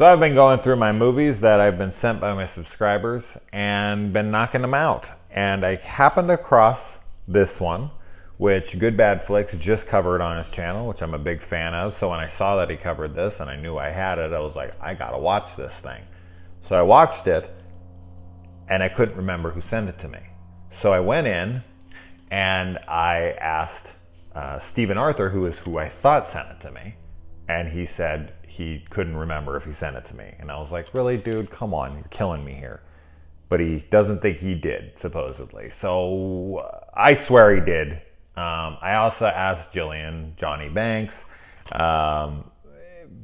So I've been going through my movies that I've been sent by my subscribers and been knocking them out. And I happened across this one, which Good Bad Flicks just covered on his channel, which I'm a big fan of. So when I saw that he covered this and I knew I had it, I was like, I gotta watch this thing. So I watched it and I couldn't remember who sent it to me. So I went in and I asked Stephen Arthur, who is who I thought sent it to me, and he said he couldn't remember if he sent it to me. And I was like, really, dude, come on, you're killing me here. But he doesn't think he did, supposedly. So I swear he did. I also asked Johnny Banks,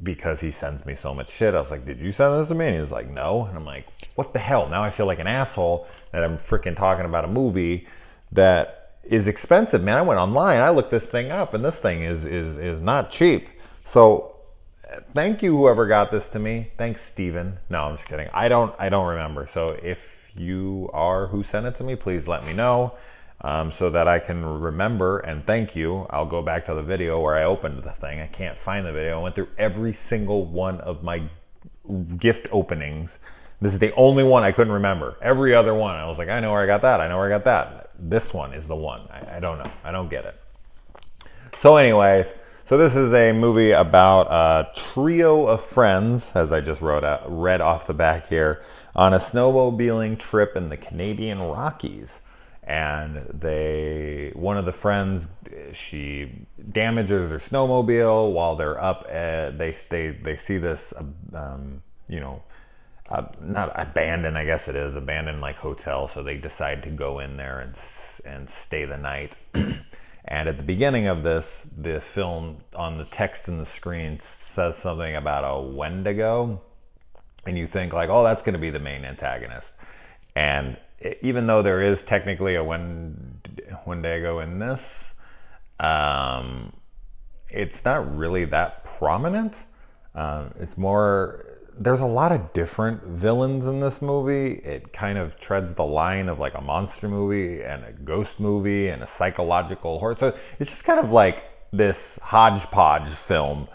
because he sends me so much shit. I was like, did you send this to me? And he was like, no. And I'm like, what the hell? Now I feel like an asshole that I'm freaking talking about a movie that is expensive, man. I went online, I looked this thing up, and this thing is not cheap. So thank you, whoever got this to me. Thanks, Steven. No, I'm just kidding. I don't remember. So if you are who sent it to me, please let me know, so that I can remember, and thank you. I'll go back to the video where I opened the thing. I can't find the video. I went through every single one of my gift openings. This is the only one I couldn't remember. Every other one, I was like, I know where I got that. I know where I got that. This one is the one. I don't know. I don't get it. So anyways, so this is a movie about a trio of friends, as I just read off the back here, on a snowmobiling trip in the Canadian Rockies. And one of the friends, she damages her snowmobile while they're up. They see this, not abandoned, I guess it is, abandoned like hotel. So they decide to go in there and stay the night. And at the beginning of this, the film, on the text in the screen, says something about a Wendigo. And you think like, oh, that's going to be the main antagonist. And even though there is technically a Wendigo in this, it's not really that prominent. It's more, there's a lot of different villains in this movie. It kind of treads the line of like a monster movie and a ghost movie and a psychological horror. So it's just kind of like this hodgepodge film.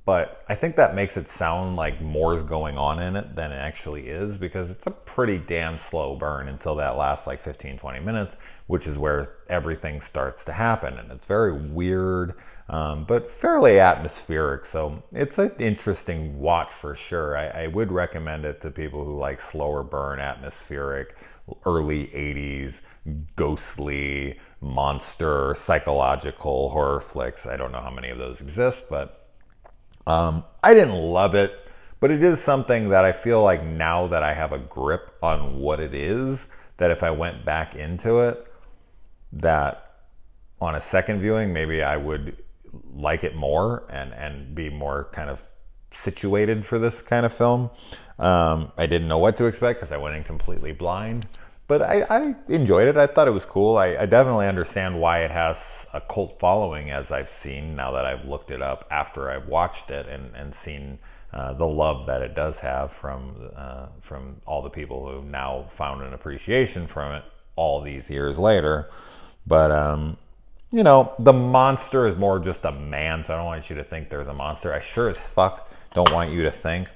But I think that makes it sound like more's going on in it than it actually is, because it's a pretty damn slow burn until that last like 15-20 minutes, which is where everything starts to happen. And it's very weird, but fairly atmospheric. So it's an interesting watch for sure. I would recommend it to people who like slower burn, atmospheric, early 80s, ghostly, monster, psychological horror flicks. I don't know how many of those exist, but I didn't love it, but it is something that I feel like now that I have a grip on what it is, that if I went back into it, that on a second viewing, maybe I would like it more and be more kind of situated for this kind of film. I didn't know what to expect because I went in completely blind. But I enjoyed it. I thought it was cool. I definitely understand why it has a cult following, as I've seen now that I've looked it up after I've watched it and seen the love that it does have from all the people who now found an appreciation from it all these years later. But, you know, the monster is more just a man, so I don't want you to think there's a monster. I sure as fuck don't want you to think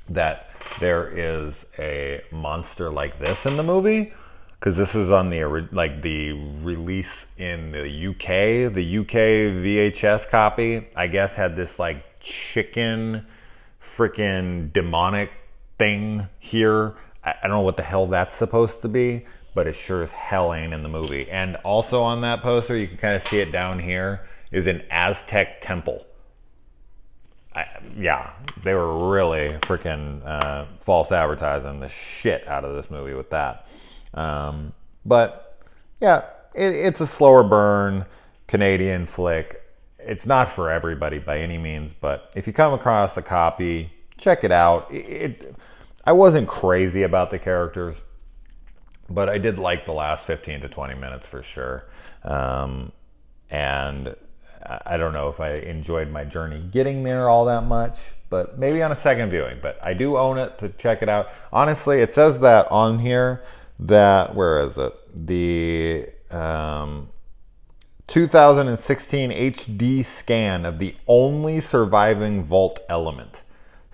that there is a monster like this in the movie, because this is on the release in the UK. The UK VHS copy, I guess, had this like chicken freaking demonic thing here. I don't know what the hell that's supposed to be, but it sure as hell ain't in the movie. And also on that poster, you can kind of see it down here, is an Aztec temple. Yeah, they were really freaking false advertising the shit out of this movie with that. But yeah, it's a slower burn Canadian flick. It's not for everybody by any means, but if you come across a copy, check it out. I wasn't crazy about the characters, but I did like the last 15 to 20 minutes for sure. And I don't know if I enjoyed my journey getting there all that much, but maybe on a second viewing. But I do own it to check it out. Honestly, it says that on here that, where is it? The 2016 HD scan of the only surviving vault element.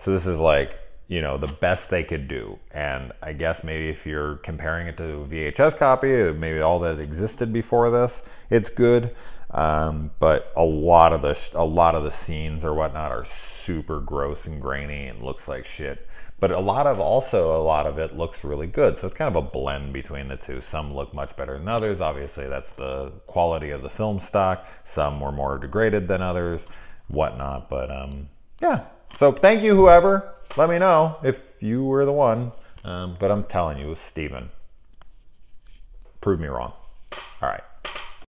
So this is like, you know, the best they could do. And I guess maybe if you're comparing it to a VHS copy, maybe all that existed before this, it's good. But a lot of the scenes or whatnot are super gross and grainy and looks like shit. But a lot of it looks really good. So it's kind of a blend between the two. Some look much better than others. Obviously, that's the quality of the film stock. Some were more degraded than others, whatnot. But yeah. So thank you, whoever. Let me know if you were the one. But I'm telling you, it was Steven. Prove me wrong. All right.